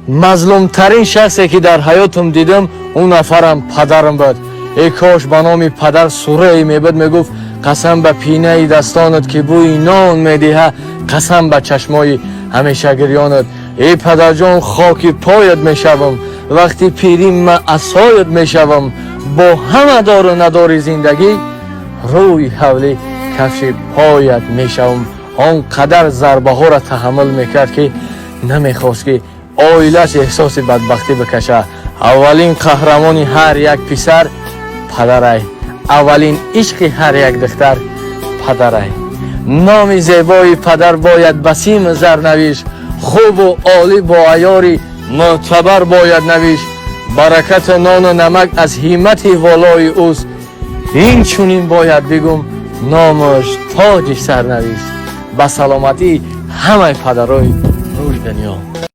мазлумтарин шахсе ки дар ҳаётам дидам он нафарам падарам буд. Эй кош ба номи падар сурае мебуд, мегуфт қасам ба пинаи дастонат ки бӯи нон медиҳа, қасам ба чашмои ҳамешагирёнат. Эй падарҷон, хоки поят мешавам, вақти пирӣ ма асоят мешавам, бо ҳама дору надори зиндагӣ рӯи ҳавли кафши поят мешавам. Он қадар зарбаҳоро таҳаммул мекард ки намехост ки оилаш эҳсоси бадбахтӣ бикаша. Аввалин қаҳрамони ҳар як писар падарай, аввалин ишқи ҳар як духтар падарай. номи зебои падар бояд ба сим зар навиш, хубу олӣ бо айёри мӯътабар бояд навиш. баракати нону намак аз ҳиммати волои ӯст. инчунин бояд бигум номаш тоҷи сарнавиш. ба саломатии ҳамаи падарои рӯи дунё.